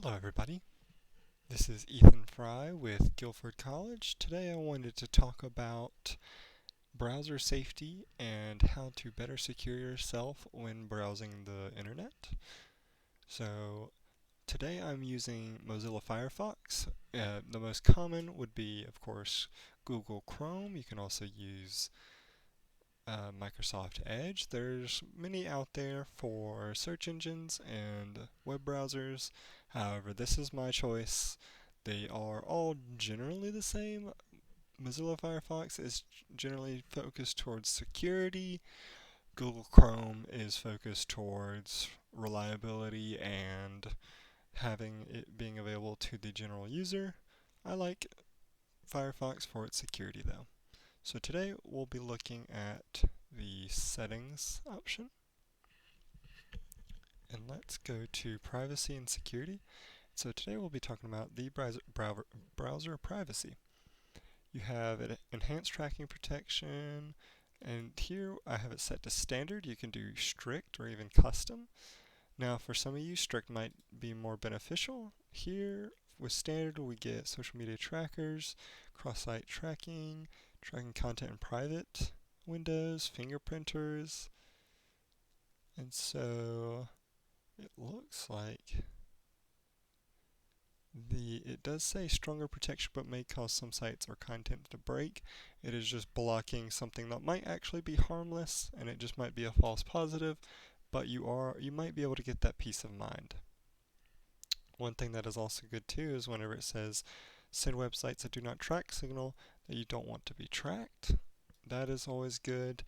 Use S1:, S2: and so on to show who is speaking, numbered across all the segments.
S1: Hello everybody, this is Ethan Fry with Guilford College. Today I wanted to talk about browser safety and how to better secure yourself when browsing the internet. So today I'm using Mozilla Firefox. The most common would be, of course, Google Chrome. You can also use Microsoft Edge. There's many out there for search engines and web browsers. However, this is my choice. They are all generally the same. Mozilla Firefox is generally focused towards security. Google Chrome is focused towards reliability and having it being available to the general user. I like Firefox for its security though. So today we'll be looking at the settings option, and let's go to privacy and security. So today we'll be talking about the browser privacy. You have enhanced tracking protection, and here I have it set to standard. You can do strict or even custom. Now for some of you, strict might be more beneficial. Here with standard we get social media trackers, cross-site tracking, tracking content in private windows, fingerprinters, and so it looks like it does say stronger protection but may cause some sites or content to break. It is just blocking something that might actually be harmless, and it just might be a false positive, but you might be able to get that peace of mind. One thing that is also good too is whenever it says send websites that do not track signal that you don't want to be tracked. That is always good.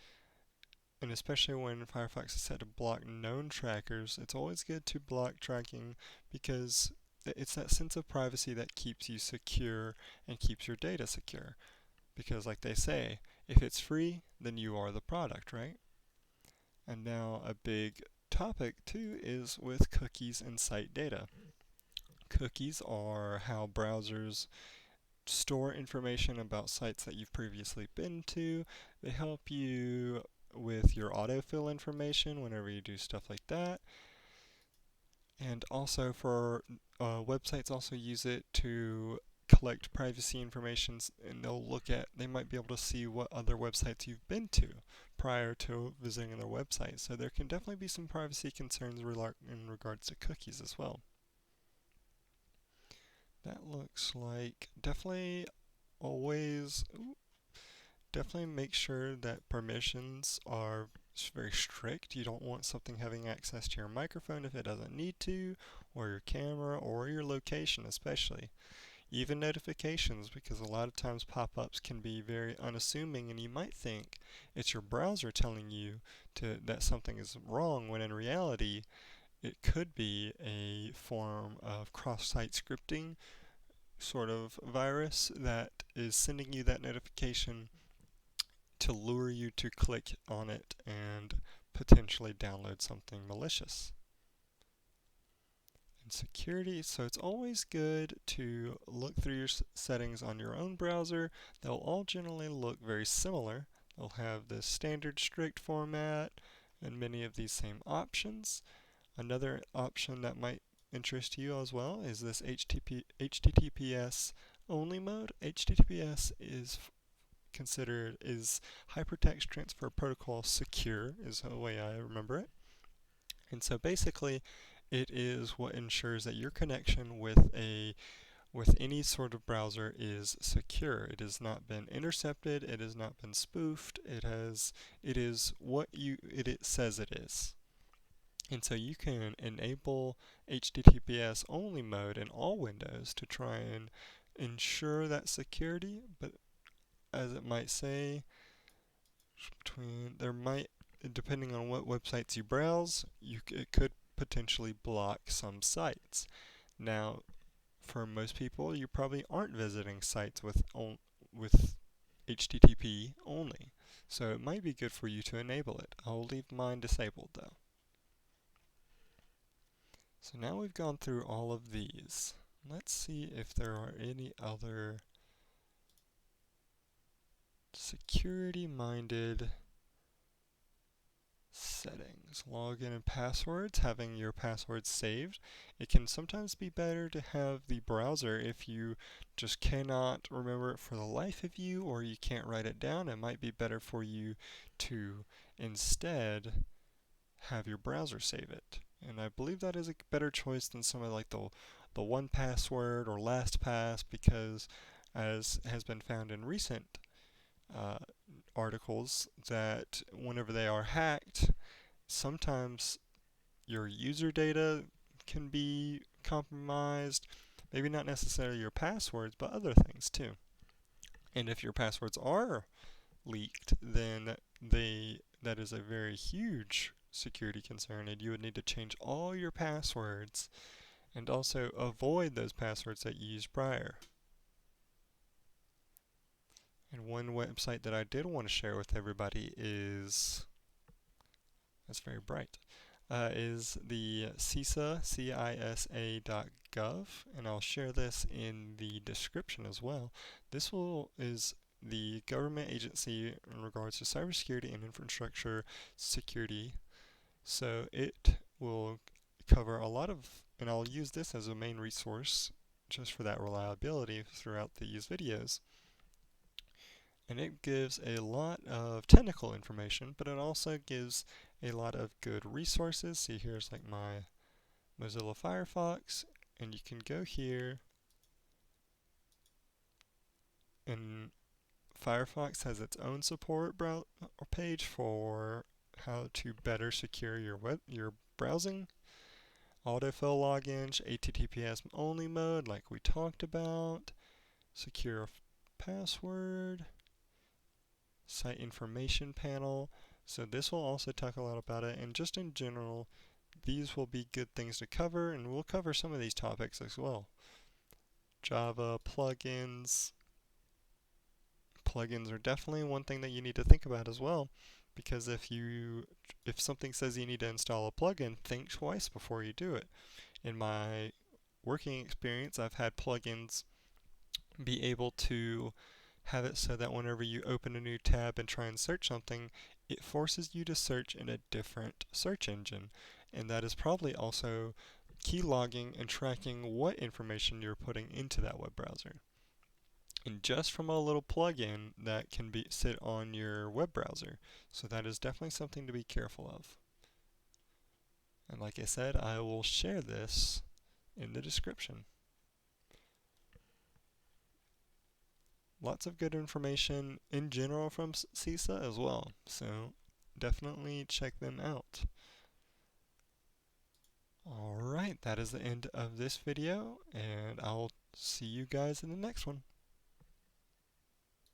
S1: And especially when Firefox is set to block known trackers, it's always good to block tracking because it's that sense of privacy that keeps you secure and keeps your data secure. Because like they say, if it's free, then you are the product, right? And now a big topic too is with cookies and site data. Cookies are how browsers store information about sites that you've previously been to. They help you with your autofill information whenever you do stuff like that. And also for websites also use it to collect privacy information, and they might be able to see what other websites you've been to prior to visiting their website. So there can definitely be some privacy concerns in regards to cookies as well. That looks like always definitely make sure that permissions are very strict. You don't want something having access to your microphone if it doesn't need to, or your camera, or your location especially. Even notifications, because a lot of times pop-ups can be very unassuming and you might think it's your browser telling you that something is wrong, when in reality it could be a form of cross-site scripting sort of virus that is sending you that notification to lure you to click on it and potentially download something malicious. And security, so it's always good to look through your settings on your own browser. They'll all generally look very similar. They'll have the standard strict format and many of these same options. Another option that might interest you as well is this HTTPS only mode. HTTPS is Hypertext Transfer Protocol Secure, is the way I remember it. And so basically it is what ensures that your connection with any sort of browser is secure. It has not been intercepted, it has not been spoofed, it is what it says it is. And so you can enable HTTPS only mode in all windows to try and ensure that security, but as it might say, depending on what websites you browse, it could potentially block some sites. Now, for most people, you probably aren't visiting sites with HTTP only, so it might be good for you to enable it. I'll leave mine disabled though. So now we've gone through all of these. Let's see if there are any other security-minded Settings, login and passwords, having your passwords saved. It can sometimes be better to have the browser if you just cannot remember it for the life of you, or you can't write it down. It might be better for you to instead have your browser save it. And I believe that is a better choice than some of like the 1Password or LastPass, because as has been found in recent uh, articles, that whenever they are hacked, sometimes your user data can be compromised. Maybe not necessarily your passwords, but other things too. And if your passwords are leaked, then that is a very huge security concern, and you would need to change all your passwords and also avoid those passwords that you used prior. And one website that I did want to share with everybody is, that's very bright, is the CISA, CISA.gov, and I'll share this in the description as well. This is the government agency in regards to cybersecurity and infrastructure security. So it will cover a lot of, and I'll use this as a main resource just for that reliability throughout these videos. And it gives a lot of technical information, but it also gives a lot of good resources. See, here's like my Mozilla Firefox, and you can go here, and Firefox has its own support page for how to better secure your browsing. Autofill login, HTTPS only mode, like we talked about. Secure password. Site information panel. So this will also talk a lot about it, and just in general, these will be good things to cover, and we'll cover some of these topics as well. Java, plugins. Plugins are definitely one thing that you need to think about as well, because if something says you need to install a plugin, think twice before you do it. In my working experience, I've had plugins be able to have it so that whenever you open a new tab and try and search something, it forces you to search in a different search engine. And that is probably also key logging and tracking what information you're putting into that web browser. And just from a little plugin that can sit on your web browser. So that is definitely something to be careful of. And like I said, I will share this in the description. Lots of good information in general from CISA as well, so definitely check them out. Alright, that is the end of this video, and I'll see you guys in the next one.